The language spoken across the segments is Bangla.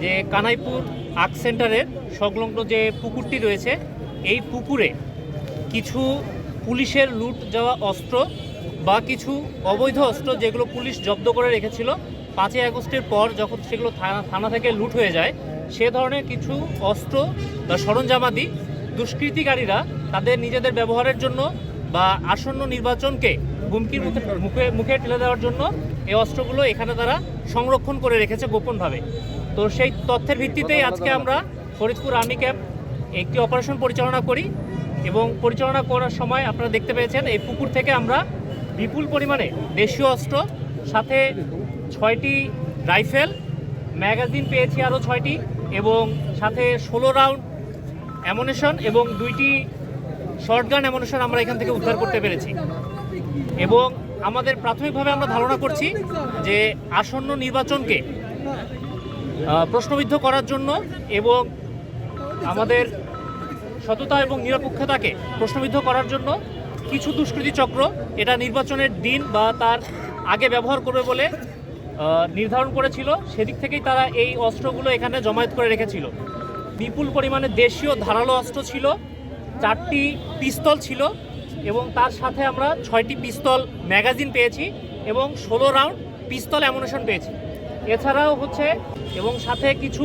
যে কানাইপুর আর্ট সেন্টারের সংলগ্ন যে পুকুরটি রয়েছে, এই পুকুরে কিছু পুলিশের লুট যাওয়া অস্ত্র বা কিছু অবৈধ অস্ত্র যেগুলো পুলিশ জব্দ করে রেখেছিল 5ই আগস্টের পর যখন সেগুলো থানা থেকে লুট হয়ে যায়, সে ধরনের কিছু অস্ত্র বা সরঞ্জামাদি দুষ্কৃতিকারীরা তাদের নিজেদের ব্যবহারের জন্য বা আসন্ন নির্বাচনকে হুমকির মুখে ঠেলে দেওয়ার জন্য এই অস্ত্রগুলো এখানে তারা সংরক্ষণ করে রেখেছে গোপনভাবে। তো সেই তথ্যের ভিত্তিতেই আজকে আমরা ফরিদপুর আর্মি ক্যাম্প একটি অপারেশন পরিচালনা করি এবং পরিচালনা করার সময় আপনারা দেখতে পেয়েছেন এই পুকুর থেকে আমরা বিপুল পরিমাণে দেশীয় অস্ত্র, সাথে 6টি রাইফেল, ম্যাগাজিন পেয়েছি আরও 6টি, এবং সাথে 16 রাউন্ড অ্যামুনিশন এবং 2টি শর্টগান অ্যামুনিশন আমরা এখান থেকে উদ্ধার করতে পেরেছি। এবং আমাদের প্রাথমিকভাবে আমরা ধারণা করছি যে আসন্ন নির্বাচনকে প্রশ্নবিদ্ধ করার জন্য এবং আমাদের সততা এবং নিরপেক্ষতাকে প্রশ্নবিদ্ধ করার জন্য কিছু দুষ্কৃতী চক্র এটা নির্বাচনের দিন বা তার আগে ব্যবহার করবে বলে নির্ধারণ করেছিল। সেদিক থেকেই তারা এই অস্ত্রগুলো এখানে জমায়েত করে রেখেছিল। বিপুল পরিমাণে দেশীয় ধারালো অস্ত্র ছিল, 4টি পিস্তল ছিল এবং তার সাথে আমরা 6টি পিস্তল ম্যাগাজিন পেয়েছি এবং 16 রাউন্ড পিস্তল অ্যামুনিশন পেয়েছি। এছাড়াও হচ্ছে এবং সাথে কিছু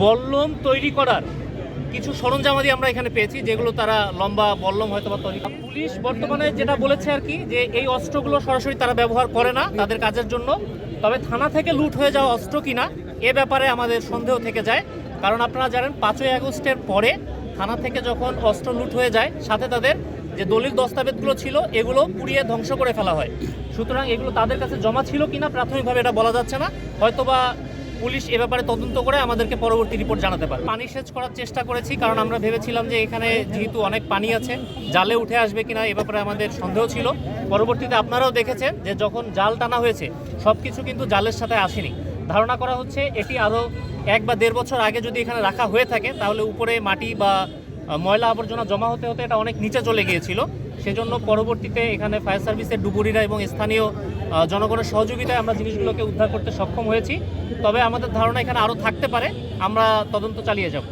বল্লম তৈরি করার কিছু সরঞ্জামাদি আমরা এখানে পেয়েছি, যেগুলো তারা লম্বা বল্লম হয়তো বা তৈরি। পুলিশ বর্তমানে যেটা বলেছে আর কি, যে এই অস্ত্রগুলো সরাসরি তারা ব্যবহার করে না তাদের কাজের জন্য, তবে থানা থেকে লুট হয়ে যাওয়া অস্ত্র কিনা এ ব্যাপারে আমাদের সন্দেহ থেকে যায়। কারণ আপনারা জানেন 5ই আগস্টের পরে থানা থেকে যখন অস্ত্র লুট হয়ে যায়, সাথে তাদের যে দলিল দস্তাবেজগুলো ছিল এগুলো পুড়িয়ে ধ্বংস করে ফেলা হয়। সুতরাং এগুলো তাদের কাছে জমা ছিল কিনা প্রাথমিকভাবে এটা বলা যাচ্ছে না, হয়তোবা পুলিশ এ ব্যাপারে তদন্ত করে আমাদেরকে পরবর্তী রিপোর্ট জানাতে পারে। পানি সেচ করার চেষ্টা করেছি, কারণ আমরা ভেবেছিলাম যে এখানে যেহেতু অনেক পানি আছে জালে উঠে আসবে কিনা এ ব্যাপারে আমাদের সন্দেহ ছিল। পরবর্তীতে আপনারাও দেখেছেন যে যখন জাল টানা হয়েছে সব কিছু কিন্তু জালের সাথে আসেনি। ধারণা করা হচ্ছে এটি আরও 1 বা 1.5 বছর আগে যদি এখানে রাখা হয়ে থাকে তাহলে উপরে মাটি বা ময়লা আবর্জনা জমা হতে হতে এটা অনেক নিচে চলে গিয়েছিল। সেজন্য পরবর্তীতে এখানে ফায়ার সার্ভিসের ডুবুরিরা এবং স্থানীয় জনগণের সহযোগিতায় আমরা জিনিসগুলোকে উদ্ধার করতে সক্ষম হয়েছি। তবে আমাদের ধারণা এখানে আরও থাকতে পারে, আমরা তদন্ত চালিয়ে যাব।